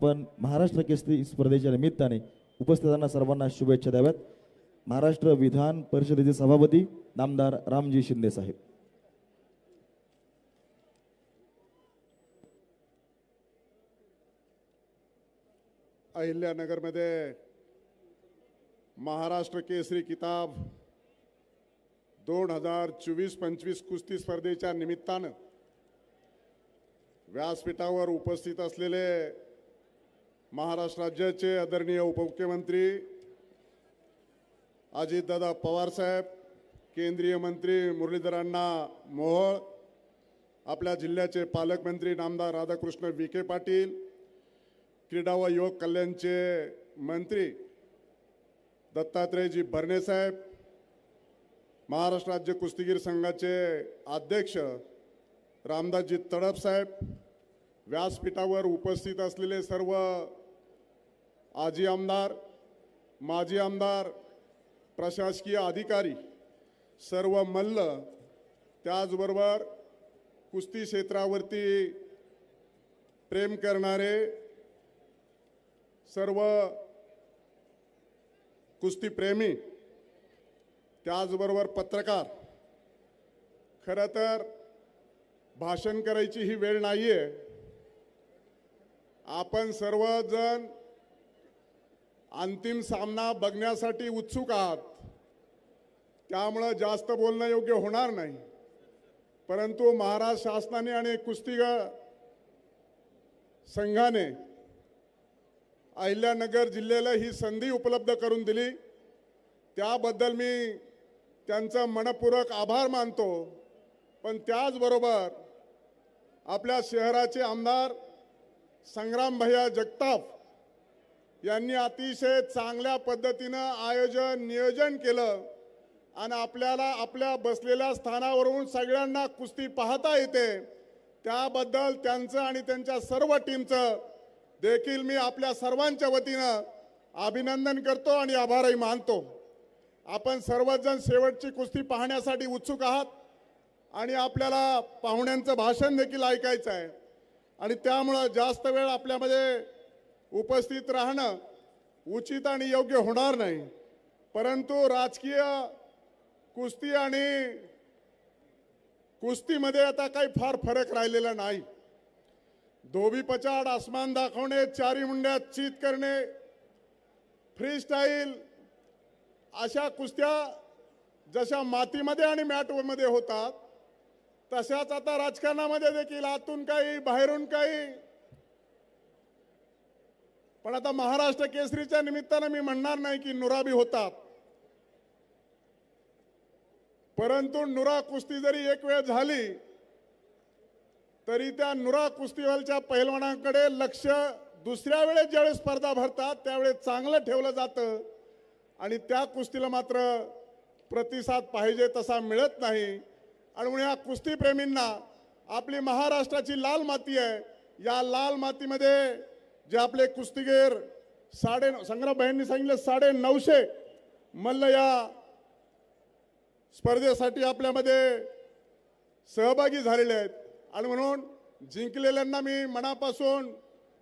आपण महाराष्ट्र केसरी स्पर्धेच्या निमित्ताने उपस्थितांना सर्वांना शुभेच्छा द्याव्यात। महाराष्ट्र विधान परिषदेचे सभापती नामदार रामजी शिंदे साहेब। अहिल्यानगरमध्ये महाराष्ट्र केसरी किताब 2024-25 कुस्ती स्पर्धेच्या निमित्तानं व्यासपीठावर उपस्थित असलेले महाराष्ट्र राज्याचे आदरणीय उपमुख्यमंत्री अजितदादा पवार साहेब, केंद्रीय मंत्री मुरलीधर अण्णा मोहोळ, आपल्या जिल्ह्याचे पालकमंत्री नामदार राधाकृष्ण विखे पाटील, क्रीडा व युवक कल्याणचे मंत्री दत्तात्रयजी भरणे साहेब, महाराष्ट्र राज्य कुस्तीगीर संघाचे अध्यक्ष रामदासजी तडप साहेब, व्यासपीठावर उपस्थित असलेले सर्व आजी आमदार, माजी आमदार, प्रशासकीय अधिकारी, सर्व मल्ल, त्याचबरोबर कुस्ती क्षेत्रावरती प्रेम करणारे सर्व कुस्ती प्रेमी, त्याचबरोबर पत्रकार। खरं तर भाषण करायची ही वेळ नाहीये। आपण सर्वजण अंतिम सामना बघण्यासाठी उत्सुक आहात, त्यामुळे जास्त बोलणं योग्य होणार नाही। परंतु महाराष्ट्र शासनाने आणि कुस्तीगीर संघाने अहिल्यानगर जिल्ह्याला ही संधी उपलब्ध करून दिली, त्याबद्दल मी त्यांचा मनपूर्वक आभार मानतो। पण त्याचबरोबर आपल्या शहराचे आमदार संग्राम भैया जगताप यांनी अतिशय चांगल्या पद्धतीनं नियोजन केलं आणि आपल्याला आपल्या बसलेल्या स्थानावरून सगळ्यांना कुस्ती पाहता येते, त्याबद्दल त्यांचं आणि त्यांच्या सर्व टीमचं देखील मी आपल्या सर्वांच्या वतीनं अभिनंदन करतो आणि आभारही मानतो। आपण सर्वजण शेवटची कुस्ती पाहण्यासाठी उत्सुक आहात आणि आपल्याला पाहुण्यांचं भाषण देखील ऐकायचं आहे आणि त्यामुळे जास्त वेळ आपल्यामध्ये उपस्थित राहणं उचित आणि योग्य होणार नाही। परंतु राजकीय कुस्ती आणि कुस्तीमध्ये आता काही फार फरक राहिलेला नाही। धोबी पछाड, आसमान दाखवणे, चारी मुंड्यात चीत करणे, फ्री स्टाईल अशा कुस्त्या जशा मातीमध्ये आणि मॅटमध्ये होतात, तशाच आता राजकारणामध्ये देखील आतून काही बाहेरून काही। पण आता महाराष्ट्र केसरीच्या निमित्तानं मी म्हणणार नाही की नुराबी होतात, परंतु नुरा कुस्ती जरी एक वेळ झाली तरी त्या नुरा कुस्तीवरच्या पैलवानांकडे लक्ष दुसऱ्या वेळेस ज्यावेळेस स्पर्धा भरतात त्यावेळेस चांगलं ठेवलं जातं आणि त्या कुस्तीला मात्र प्रतिसाद पाहिजे तसा मिळत नाही। आणि म्हणून या कुस्तीप्रेमींना आपली महाराष्ट्राची लाल माती आहे, या लाल मातीमध्ये जे आपले कुस्तीगीर संग्राम भाईंनी सांगितलं 950 मल्ल या स्पर्धेसाठी आपल्यामध्ये सहभागी झालेले आहेत आणि म्हणून जिंकलेल्यांना मी मनापासून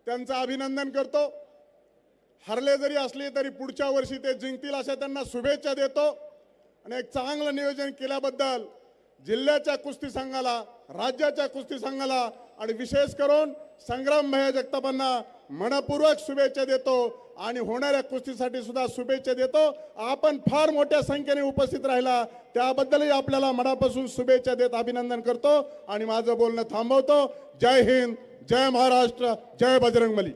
त्यांचं अभिनंदन करतो। हरले जरी असले तरी पुढच्या वर्षी ते जिंकतील अशा त्यांना शुभेच्छा देतो आणि एक चांगलं नियोजन केल्याबद्दल जिल्ह्याच्या कुस्ती संघाला, राज्याच्या कुस्ती संघाला आणि विशेष करून संग्राम भैया जगतापांना मनपूर्वक शुभेच्छा देतो आणि होणाऱ्या कुस्तीसाठी सुद्धा शुभेच्छा देतो। आपण फार मोठ्या संख्येने उपस्थित राहिला त्याबद्दलही आपल्याला मनापासून शुभेच्छा देत अभिनंदन करतो आणि माझं बोलणं थांबवतो। जय हिंद, जय महाराष्ट्र, जय बजरंगबली।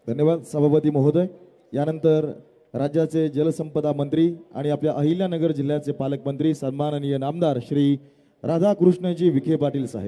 धन्यवाद सभापती महोदय। यानंतर राज्याचे जलसंपदा मंत्री आणि आपल्या अहिल्यानगर जिल्ह्याचे पालकमंत्री सन्माननीय नामदार श्री राधाकृष्णजी विखे पाटील साहेब।